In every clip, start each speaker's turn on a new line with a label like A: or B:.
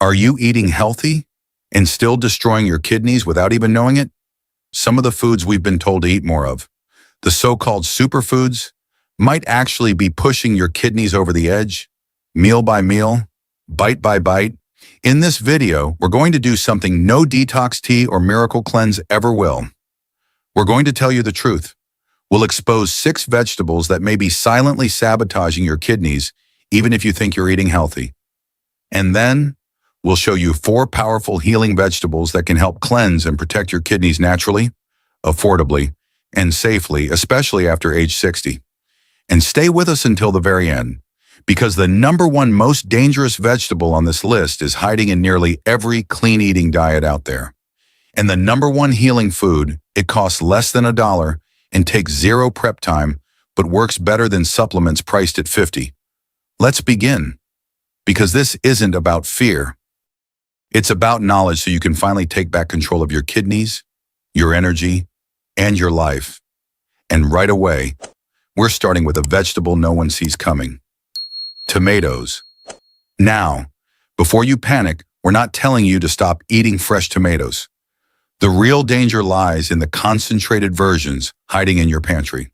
A: Are you eating healthy and still destroying your kidneys without even knowing it? Some of the foods we've been told to eat more of, the so-called superfoods, might actually be pushing your kidneys over the edge, meal by meal, bite by bite. In this video, we're going to do something no detox tea or miracle cleanse ever will. We're going to tell you the truth. We'll expose 6 vegetables that may be silently sabotaging your kidneys, even if you think you're eating healthy. And then, we'll show you 4 powerful healing vegetables that can help cleanse and protect your kidneys naturally, affordably, and safely, especially after age 60. And stay with us until the very end, because the #1 most dangerous vegetable on this list is hiding in nearly every clean-eating diet out there. And the #1 healing food, it costs less than $1 and takes 0 prep time, but works better than supplements priced at $50. Let's begin, because this isn't about fear. It's about knowledge so you can finally take back control of your kidneys, your energy, and your life. And right away, we're starting with a vegetable no one sees coming. Tomatoes. Now, before you panic, we're not telling you to stop eating fresh tomatoes. The real danger lies in the concentrated versions hiding in your pantry.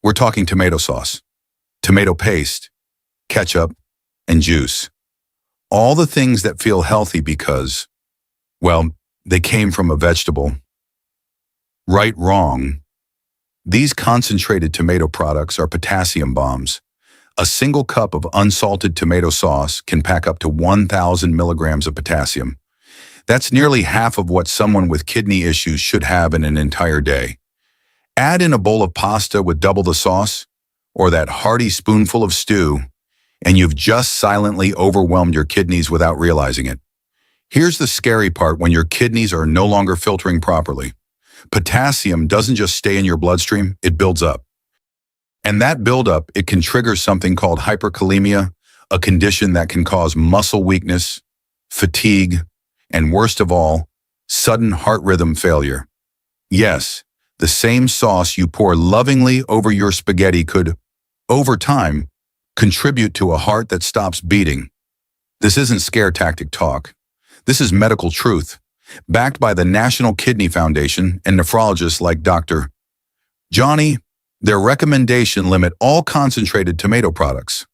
A: We're talking tomato sauce, tomato paste, ketchup, and juice. All the things that feel healthy because, well, they came from a vegetable. Right, wrong. These concentrated tomato products are potassium bombs. A single cup of unsalted tomato sauce can pack up to 1,000 milligrams of potassium. That's nearly half of what someone with kidney issues should have in an entire day. Add in a bowl of pasta with double the sauce, or that hearty spoonful of stew, and you've just silently overwhelmed your kidneys without realizing it. Here's the scary part when your kidneys are no longer filtering properly. Potassium doesn't just stay in your bloodstream, it builds up. And that buildup, it can trigger something called hyperkalemia, a condition that can cause muscle weakness, fatigue, and worst of all, sudden heart rhythm failure. Yes, the same sauce you pour lovingly over your spaghetti could, over time, contribute to a heart that stops beating. This isn't scare tactic talk. This is medical truth, backed by the National Kidney Foundation and nephrologists like Dr. Johnny. Their recommendation limit all concentrated tomato products.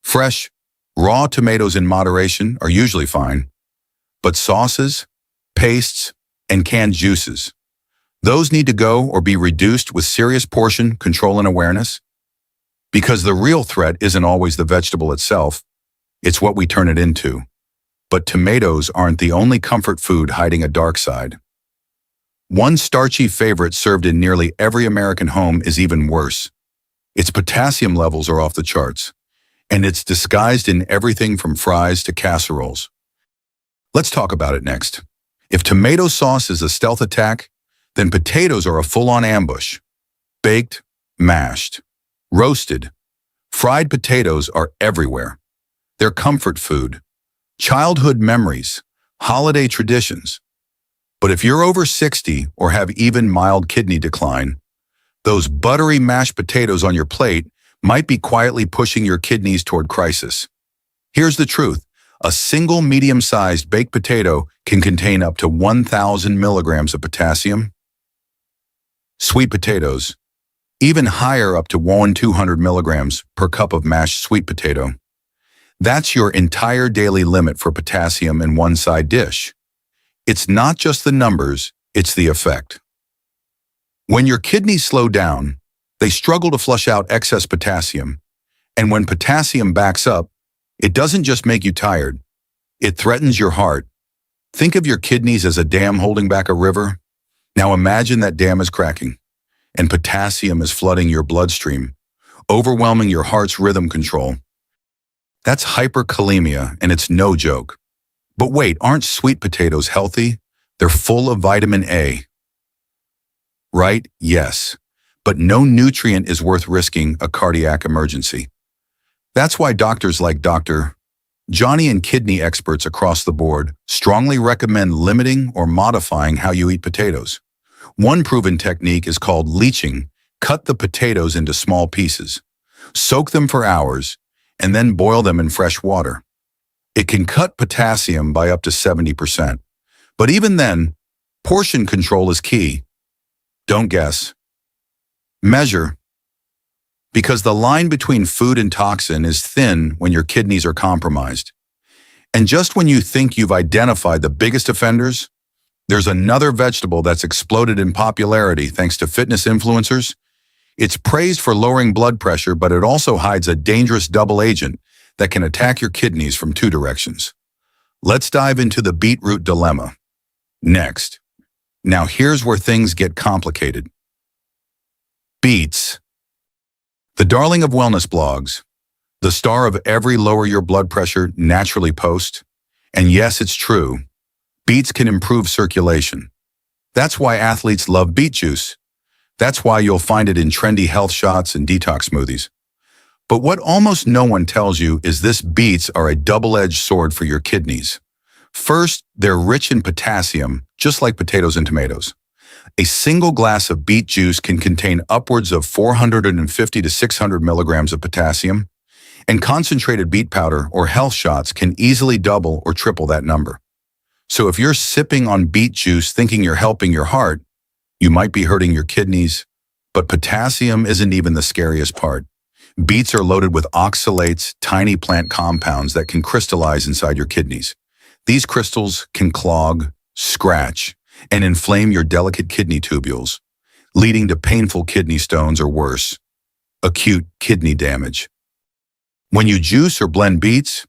A: Fresh, raw tomatoes in moderation are usually fine, but sauces, pastes, and canned juices, those need to go or be reduced with serious portion control and awareness. Because the real threat isn't always the vegetable itself, it's what we turn it into. But tomatoes aren't the only comfort food hiding a dark side. One starchy favorite served in nearly every American home is even worse. Its potassium levels are off the charts, and it's disguised in everything from fries to casseroles. Let's talk about it next. If tomato sauce is a stealth attack, then potatoes are a full-on ambush. Baked, mashed, roasted, fried potatoes are everywhere. They're comfort food, childhood memories, holiday traditions. But if you're over 60 or have even mild kidney decline, those buttery mashed potatoes on your plate might be quietly pushing your kidneys toward crisis. Here's the truth. A single medium-sized baked potato can contain up to 1,000 milligrams of potassium. Sweet potatoes, even higher, up to 200 milligrams per cup of mashed sweet potato. That's your entire daily limit for potassium in one side dish. It's not just the numbers, it's the effect. When your kidneys slow down, they struggle to flush out excess potassium. And when potassium backs up, it doesn't just make you tired, it threatens your heart. Think of your kidneys as a dam holding back a river. Now imagine that dam is cracking, and potassium is flooding your bloodstream, overwhelming your heart's rhythm control. That's hyperkalemia, and it's no joke. But wait, aren't sweet potatoes healthy? They're full of vitamin A. Right? Yes. But no nutrient is worth risking a cardiac emergency. That's why doctors like Dr. Johnny and kidney experts across the board strongly recommend limiting or modifying how you eat potatoes. One proven technique is called leaching. Cut the potatoes into small pieces, soak them for hours, and then boil them in fresh water. It can cut potassium by up to 70%. But even then, portion control is key. Don't guess. Measure. Because the line between food and toxin is thin when your kidneys are compromised. And just when you think you've identified the biggest offenders, there's another vegetable that's exploded in popularity thanks to fitness influencers. It's praised for lowering blood pressure, but it also hides a dangerous double agent that can attack your kidneys from two directions. Let's dive into the beetroot dilemma. Next. Now here's where things get complicated. Beets. The darling of wellness blogs, the star of every lower your blood pressure naturally post. And yes, it's true. Beets can improve circulation. That's why athletes love beet juice. That's why you'll find it in trendy health shots and detox smoothies. But what almost no one tells you is this: beets are a double-edged sword for your kidneys. First, they're rich in potassium, just like potatoes and tomatoes. A single glass of beet juice can contain upwards of 450 to 600 milligrams of potassium, and concentrated beet powder or health shots can easily double or triple that number. So if you're sipping on beet juice thinking you're helping your heart, you might be hurting your kidneys. But potassium isn't even the scariest part. Beets are loaded with oxalates, tiny plant compounds that can crystallize inside your kidneys. These crystals can clog, scratch, and inflame your delicate kidney tubules, leading to painful kidney stones or worse, acute kidney damage. When you juice or blend beets,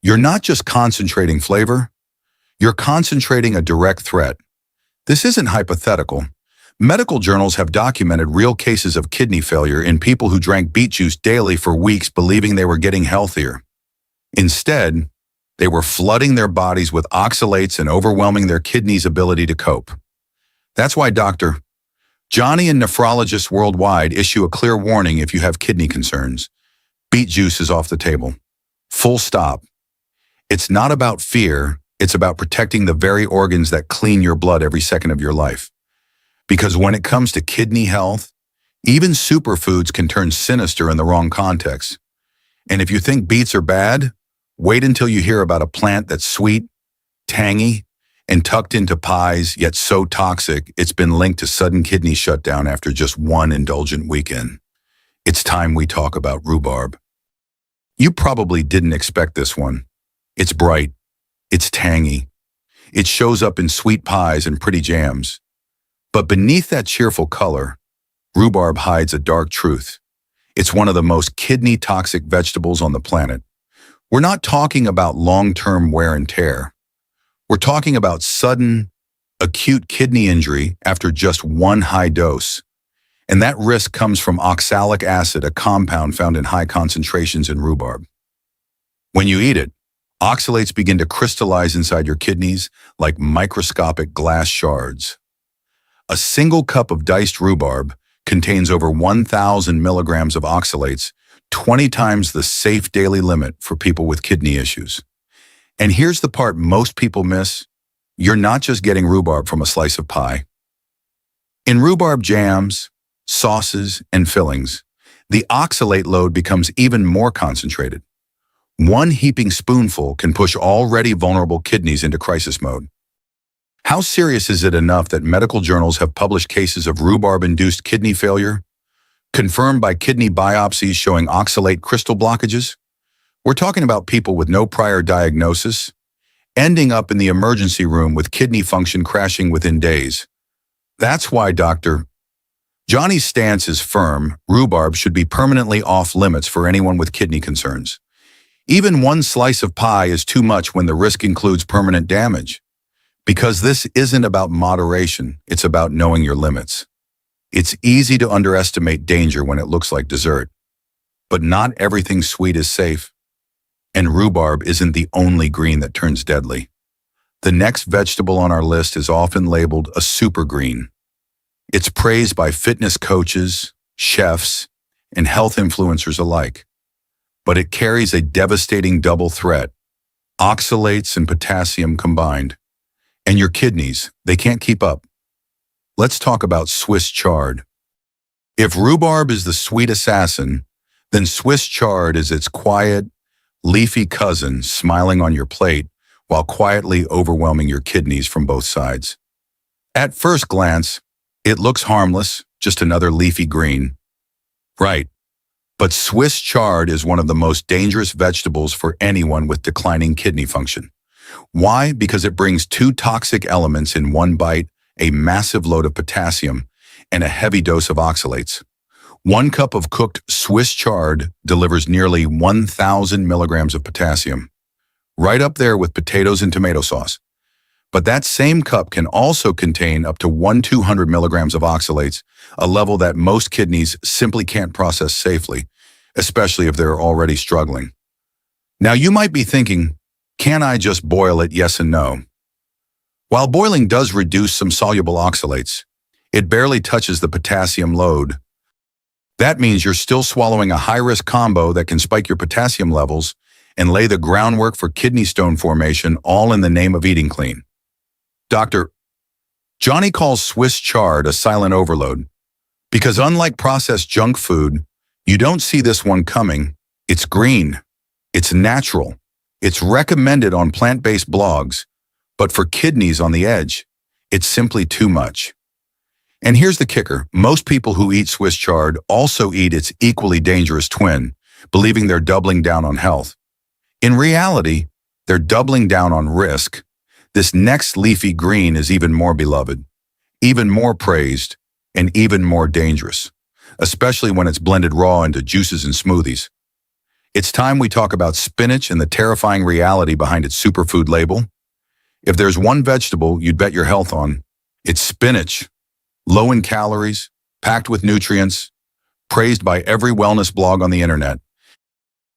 A: you're not just concentrating flavor, you're concentrating a direct threat. This isn't hypothetical. Medical journals have documented real cases of kidney failure in people who drank beet juice daily for weeks believing they were getting healthier. Instead, they were flooding their bodies with oxalates and overwhelming their kidneys' ability to cope. That's why Dr. Johnny and nephrologists worldwide issue a clear warning if you have kidney concerns. Beet juice is off the table. Full stop. It's not about fear, it's about protecting the very organs that clean your blood every second of your life. Because when it comes to kidney health, even superfoods can turn sinister in the wrong context. And if you think beets are bad, wait until you hear about a plant that's sweet, tangy, and tucked into pies, yet so toxic it's been linked to sudden kidney shutdown after just one indulgent weekend. It's time we talk about rhubarb. You probably didn't expect this one. It's bright. It's tangy. It shows up in sweet pies and pretty jams. But beneath that cheerful color, rhubarb hides a dark truth. It's one of the most kidney-toxic vegetables on the planet. We're not talking about long-term wear and tear. We're talking about sudden, acute kidney injury after just one high dose. And that risk comes from oxalic acid, a compound found in high concentrations in rhubarb. When you eat it, oxalates begin to crystallize inside your kidneys like microscopic glass shards. A single cup of diced rhubarb contains over 1,000 milligrams of oxalates, 20 times the safe daily limit for people with kidney issues. And here's the part most people miss. You're not just getting rhubarb from a slice of pie. In rhubarb jams, sauces, and fillings, the oxalate load becomes even more concentrated. One heaping spoonful can push already vulnerable kidneys into crisis mode. How serious is it enough that medical journals have published cases of rhubarb-induced kidney failure, confirmed by kidney biopsies showing oxalate crystal blockages? We're talking about people with no prior diagnosis, ending up in the emergency room with kidney function crashing within days. That's why Dr. Johnny's stance is firm. Rhubarb should be permanently off limits for anyone with kidney concerns. Even one slice of pie is too much when the risk includes permanent damage. Because this isn't about moderation, it's about knowing your limits. It's easy to underestimate danger when it looks like dessert. But not everything sweet is safe. And rhubarb isn't the only green that turns deadly. The next vegetable on our list is often labeled a super green. It's praised by fitness coaches, chefs, and health influencers alike. But it carries a devastating double threat: oxalates and potassium combined. And your kidneys, they can't keep up. Let's talk about Swiss chard. If rhubarb is the sweet assassin, then Swiss chard is its quiet, leafy cousin smiling on your plate while quietly overwhelming your kidneys from both sides. At first glance, it looks harmless, just another leafy green. Right, but Swiss chard is one of the most dangerous vegetables for anyone with declining kidney function. Why? Because it brings two toxic elements in one bite, a massive load of potassium and a heavy dose of oxalates. 1 cup of cooked Swiss chard delivers nearly 1,000 milligrams of potassium, right up there with potatoes and tomato sauce. But that same cup can also contain up to 200 milligrams of oxalates, a level that most kidneys simply can't process safely, especially if they're already struggling. Now you might be thinking, can I just boil it? Yes and no. While boiling does reduce some soluble oxalates, it barely touches the potassium load. That means you're still swallowing a high-risk combo that can spike your potassium levels and lay the groundwork for kidney stone formation, all in the name of eating clean. Dr. Johnny calls Swiss chard a silent overload because unlike processed junk food, you don't see this one coming. It's green. It's natural. It's recommended on plant-based blogs, but for kidneys on the edge, it's simply too much. And here's the kicker. Most people who eat Swiss chard also eat its equally dangerous twin, believing they're doubling down on health. In reality, they're doubling down on risk. This next leafy green is even more beloved, even more praised, and even more dangerous, especially when it's blended raw into juices and smoothies. It's time we talk about spinach and the terrifying reality behind its superfood label. If there's one vegetable you'd bet your health on, it's spinach. Low in calories, packed with nutrients, praised by every wellness blog on the internet.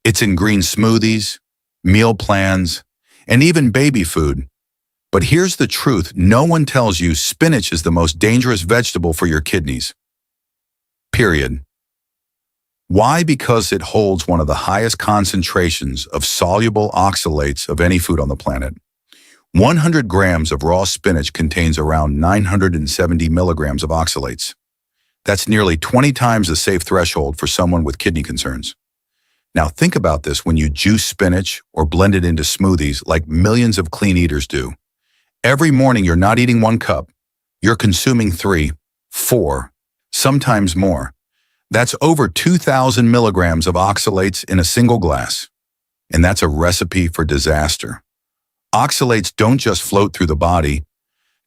A: It's in green smoothies, meal plans, and even baby food. But here's the truth. No one tells you spinach is the most dangerous vegetable for your kidneys. Period. Why? Because it holds one of the highest concentrations of soluble oxalates of any food on the planet. 100 grams of raw spinach contains around 970 milligrams of oxalates. That's nearly 20 times the safe threshold for someone with kidney concerns. Now think about this when you juice spinach or blend it into smoothies like millions of clean eaters do. Every morning you're not eating 1 cup, you're consuming 3, 4, sometimes more. That's over 2,000 milligrams of oxalates in a single glass. And that's a recipe for disaster. Oxalates don't just float through the body,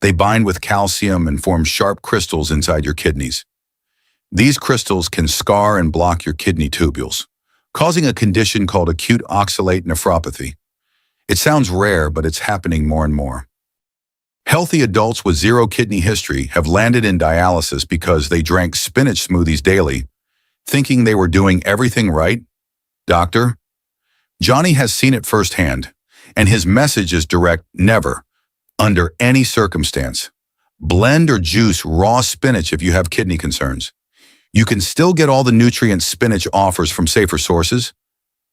A: they bind with calcium and form sharp crystals inside your kidneys. These crystals can scar and block your kidney tubules, causing a condition called acute oxalate nephropathy. It sounds rare, but it's happening more and more. Healthy adults with zero kidney history have landed in dialysis because they drank spinach smoothies daily, thinking they were doing everything right. Doctor, Johnny has seen it firsthand. And his message is direct: never, under any circumstance, blend or juice raw spinach if you have kidney concerns. You can still get all the nutrients spinach offers from safer sources,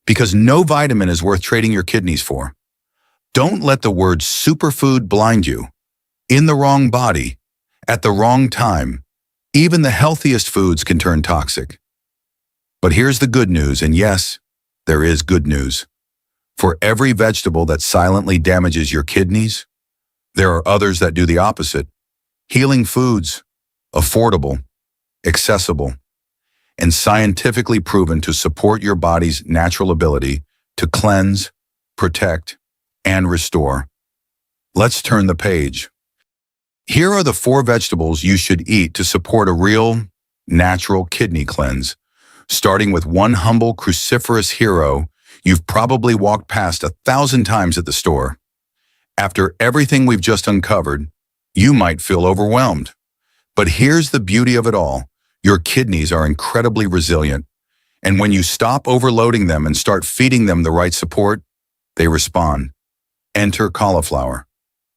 A: because no vitamin is worth trading your kidneys for. Don't let the word superfood blind you. In the wrong body, at the wrong time, even the healthiest foods can turn toxic. But here's the good news, and yes, there is good news. For every vegetable that silently damages your kidneys, there are others that do the opposite. Healing foods, affordable, accessible, and scientifically proven to support your body's natural ability to cleanse, protect, and restore. Let's turn the page. Here are the 4 vegetables you should eat to support a real, natural kidney cleanse, starting with one humble cruciferous hero you've probably walked past 1,000 times at the store. After everything we've just uncovered, you might feel overwhelmed. But here's the beauty of it all. Your kidneys are incredibly resilient, and when you stop overloading them and start feeding them the right support, they respond. Enter cauliflower.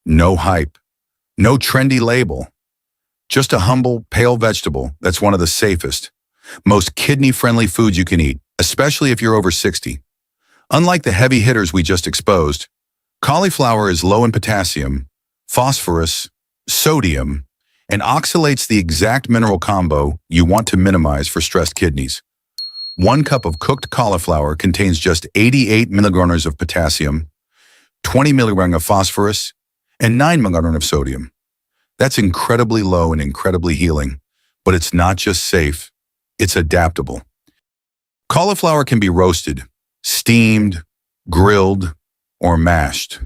A: No hype. No trendy label. Just a humble, pale vegetable that's one of the safest, most kidney-friendly foods you can eat, especially if you're over 60. Unlike the heavy hitters we just exposed, cauliflower is low in potassium, phosphorus, sodium, and oxalates, the exact mineral combo you want to minimize for stressed kidneys. 1 cup of cooked cauliflower contains just 88 milligrams of potassium, 20 milligrams of phosphorus, and 9 milligrams of sodium. That's incredibly low and incredibly healing, but it's not just safe, it's adaptable. Cauliflower can be roasted, steamed, grilled, or mashed.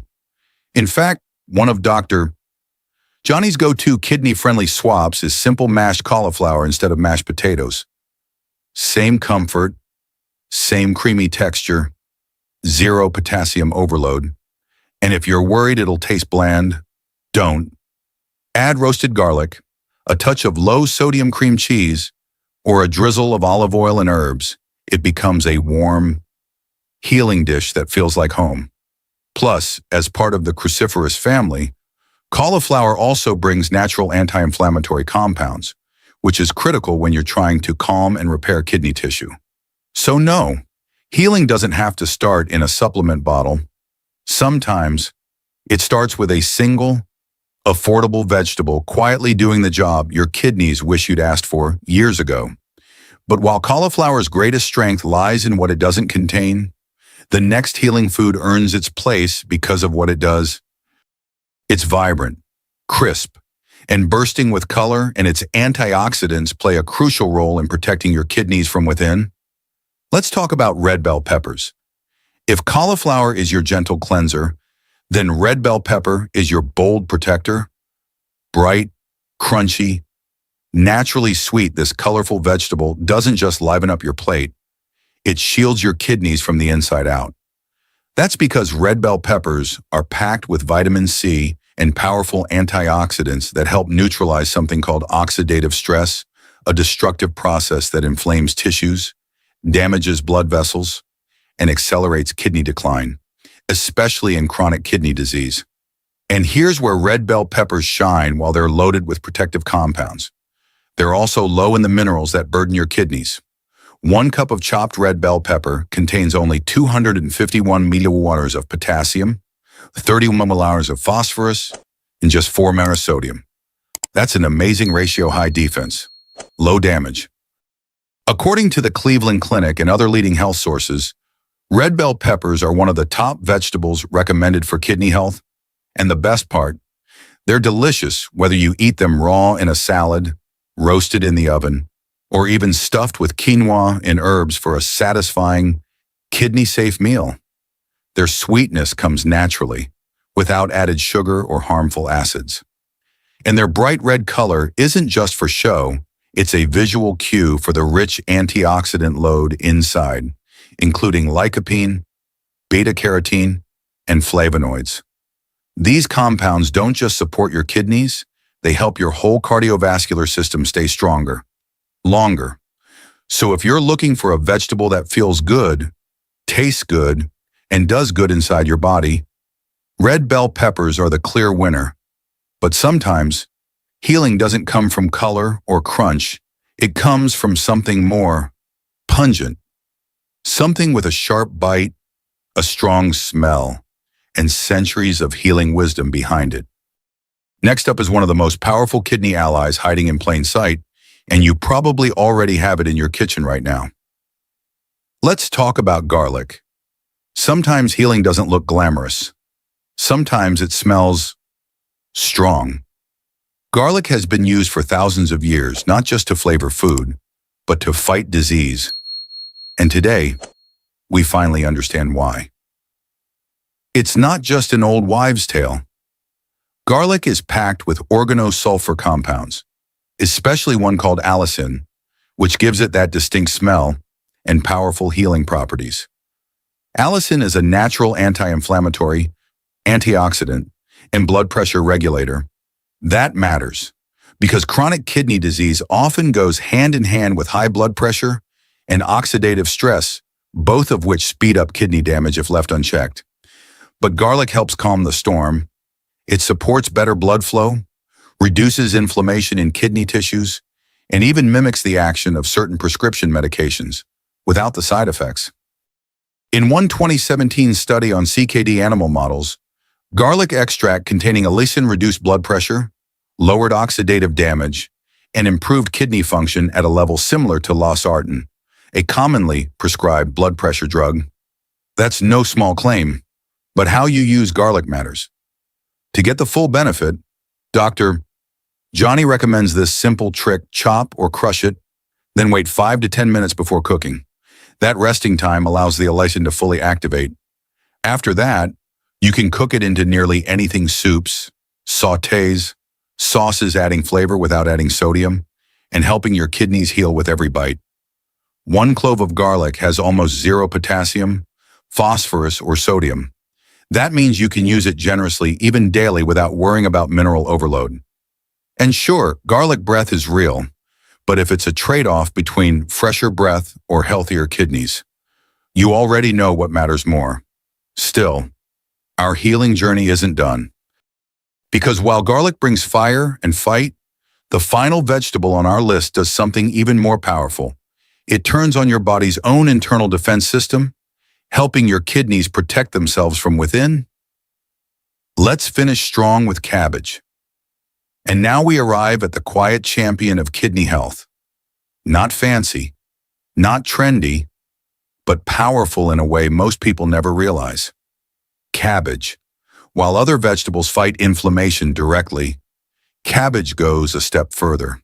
A: In fact, one of Dr. Johnny's go-to kidney-friendly swaps is simple mashed cauliflower instead of mashed potatoes. Same comfort, same creamy texture, zero potassium overload. And if you're worried it'll taste bland, don't. Add roasted garlic, a touch of low-sodium cream cheese, or a drizzle of olive oil and herbs. It becomes a warm, healing dish that feels like home. Plus, as part of the cruciferous family, cauliflower also brings natural anti-inflammatory compounds, which is critical when you're trying to calm and repair kidney tissue. So no, healing doesn't have to start in a supplement bottle. Sometimes, it starts with a single, affordable vegetable quietly doing the job your kidneys wish you'd asked for years ago. But while cauliflower's greatest strength lies in what it doesn't contain, the next healing food earns its place because of what it does. It's vibrant, crisp, and bursting with color, and its antioxidants play a crucial role in protecting your kidneys from within. Let's talk about red bell peppers. If cauliflower is your gentle cleanser, then red bell pepper is your bold protector. Bright, crunchy, naturally sweet, this colorful vegetable doesn't just liven up your plate, it shields your kidneys from the inside out. That's because red bell peppers are packed with vitamin C and powerful antioxidants that help neutralize something called oxidative stress, a destructive process that inflames tissues, damages blood vessels, and accelerates kidney decline, especially in chronic kidney disease. And here's where red bell peppers shine while they're loaded with protective compounds. They're also low in the minerals that burden your kidneys. 1 cup of chopped red bell pepper contains only 251 milliliters of potassium, 30 milliliters of phosphorus, and just 4 milliliters of sodium. That's an amazing ratio: high defense, low damage. According to the Cleveland Clinic and other leading health sources, red bell peppers are one of the top vegetables recommended for kidney health. And the best part, they're delicious whether you eat them raw in a salad, roasted in the oven, or even stuffed with quinoa and herbs for a satisfying, kidney-safe meal. Their sweetness comes naturally, without added sugar or harmful acids. And their bright red color isn't just for show, it's a visual cue for the rich antioxidant load inside, including lycopene, beta-carotene, and flavonoids. These compounds don't just support your kidneys, they help your whole cardiovascular system stay stronger, longer. So if you're looking for a vegetable that feels good, tastes good, and does good inside your body, red bell peppers are the clear winner. But sometimes, healing doesn't come from color or crunch. It comes from something more pungent, something with a sharp bite, a strong smell, and centuries of healing wisdom behind it. Next up is one of the most powerful kidney allies hiding in plain sight, and you probably already have it in your kitchen right now. Let's talk about garlic. Sometimes healing doesn't look glamorous. Sometimes it smells strong. Garlic has been used for thousands of years, not just to flavor food, but to fight disease. And today, we finally understand why. It's not just an old wives' tale. Garlic is packed with organosulfur compounds, especially one called allicin, which gives it that distinct smell and powerful healing properties. Allicin is a natural anti-inflammatory, antioxidant, and blood pressure regulator. That matters because chronic kidney disease often goes hand in hand with high blood pressure and oxidative stress, both of which speed up kidney damage if left unchecked. But garlic helps calm the storm. It supports better blood flow, reduces inflammation in kidney tissues, and even mimics the action of certain prescription medications without the side effects. In one 2017 study on CKD animal models, garlic extract containing allicin reduced blood pressure, lowered oxidative damage, and improved kidney function at a level similar to losartan, a commonly prescribed blood pressure drug. That's no small claim, but how you use garlic matters. To get the full benefit, Dr. Johnny recommends this simple trick: chop or crush it, then wait 5 to 10 minutes before cooking. That resting time allows the allicin to fully activate. After that, you can cook it into nearly anything: soups, sautés, sauces, adding flavor without adding sodium, and helping your kidneys heal with every bite. 1 clove of garlic has almost zero potassium, phosphorus, or sodium. That means you can use it generously, even daily, without worrying about mineral overload. And sure, garlic breath is real, but if it's a trade-off between fresher breath or healthier kidneys, you already know what matters more. Still, our healing journey isn't done. Because while garlic brings fire and fight, the final vegetable on our list does something even more powerful. It turns on your body's own internal defense system, helping your kidneys protect themselves from within. Let's finish strong with cabbage. And now we arrive at the quiet champion of kidney health. Not fancy, not trendy, but powerful in a way most people never realize. Cabbage. While other vegetables fight inflammation directly, cabbage goes a step further.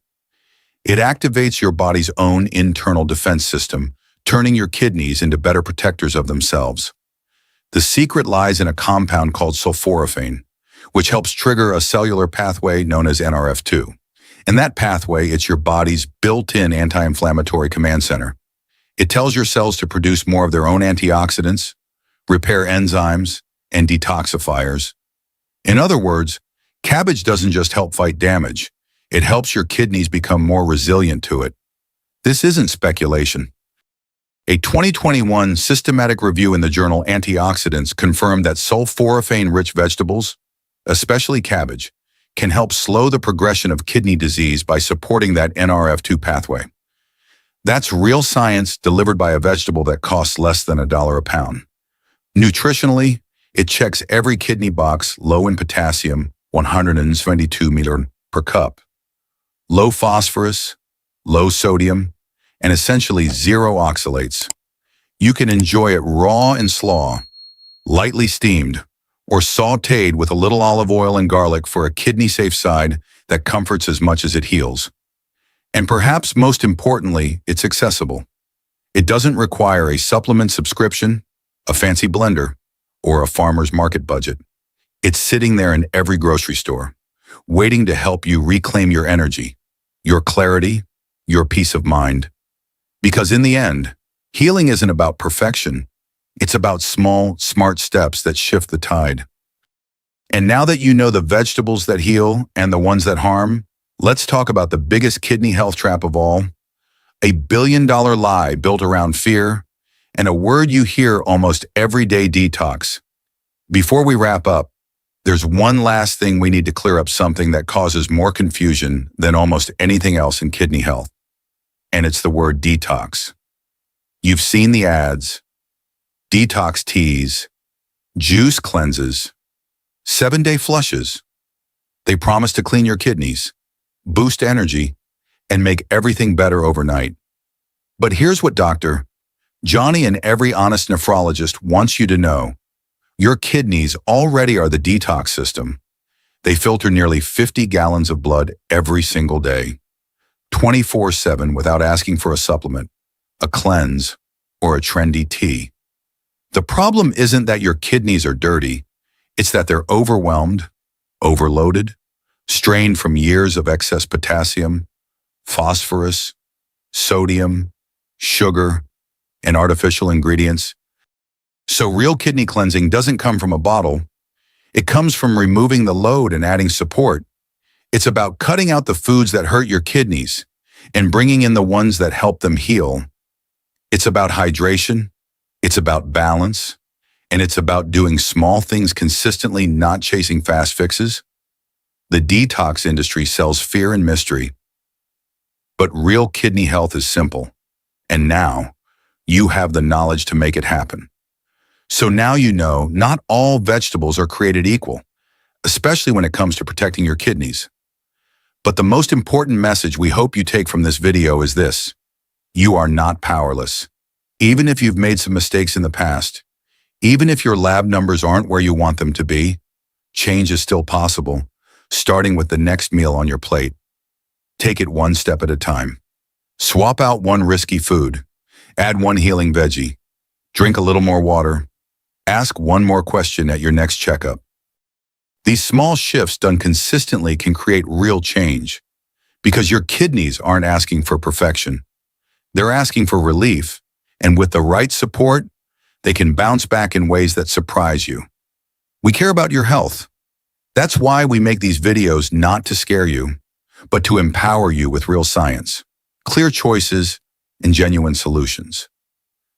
A: It activates your body's own internal defense system, turning your kidneys into better protectors of themselves. The secret lies in a compound called sulforaphane, which helps trigger a cellular pathway known as NRF2. In that pathway, it's your body's built-in anti-inflammatory command center. It tells your cells to produce more of their own antioxidants, repair enzymes, and detoxifiers. In other words, cabbage doesn't just help fight damage, it helps your kidneys become more resilient to it. This isn't speculation. A 2021 systematic review in the journal Antioxidants confirmed that sulforaphane-rich vegetables, especially cabbage, can help slow the progression of kidney disease by supporting that NRF2 pathway. That's real science delivered by a vegetable that costs less than $1 a pound. Nutritionally, it checks every kidney box: low in potassium, 172 ml per cup, low phosphorus, low sodium, and essentially zero oxalates. You can enjoy it raw in slaw, lightly steamed, or sautéed with a little olive oil and garlic for a kidney-safe side that comforts as much as it heals. And perhaps most importantly, it's accessible. It doesn't require a supplement subscription, a fancy blender, or a farmer's market budget. It's sitting there in every grocery store, waiting to help you reclaim your energy, your clarity, your peace of mind. Because in the end, healing isn't about perfection. It's about small, smart steps that shift the tide. And now that you know the vegetables that heal and the ones that harm, let's talk about the biggest kidney health trap of all, a billion-dollar lie built around fear, and a word you hear almost every day: detox. Before we wrap up, there's one last thing we need to clear up, something that causes more confusion than almost anything else in kidney health. And it's the word detox. You've seen the ads: detox teas, juice cleanses, 7-day flushes. They promise to clean your kidneys, boost energy, and make everything better overnight. But here's what Dr. Johnny and every honest nephrologist wants you to know. Your kidneys already are the detox system. They filter nearly 50 gallons of blood every single day, 24/7, without asking for a supplement, a cleanse, or a trendy tea. The problem isn't that your kidneys are dirty. It's that they're overwhelmed, overloaded, strained from years of excess potassium, phosphorus, sodium, sugar, and artificial ingredients. So real kidney cleansing doesn't come from a bottle. It comes from removing the load and adding support. It's about cutting out the foods that hurt your kidneys and bringing in the ones that help them heal. It's about hydration, it's about balance, and it's about doing small things consistently, not chasing fast fixes. The detox industry sells fear and mystery, but real kidney health is simple. And now, you have the knowledge to make it happen. So now you know not all vegetables are created equal, especially when it comes to protecting your kidneys. But the most important message we hope you take from this video is this: You are not powerless. Even if you've made some mistakes in the past, even if your lab numbers aren't where you want them to be, change is still possible, starting with the next meal on your plate. Take it one step at a time. Swap out one risky food. Add one healing veggie. Drink a little more water. Ask one more question at your next checkup. These small shifts done consistently can create real change because your kidneys aren't asking for perfection. They're asking for relief, and with the right support, they can bounce back in ways that surprise you. We care about your health. That's why we make these videos, not to scare you, but to empower you with real science, clear choices, and genuine solutions.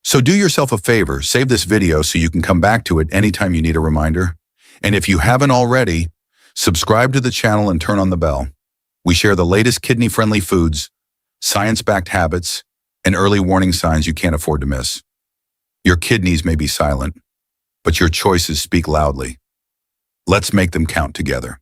A: So do yourself a favor, save this video so you can come back to it anytime you need a reminder. And if you haven't already, subscribe to the channel and turn on the bell. We share the latest kidney-friendly foods, science-backed habits, and early warning signs you can't afford to miss. Your kidneys may be silent, but your choices speak loudly. Let's make them count together.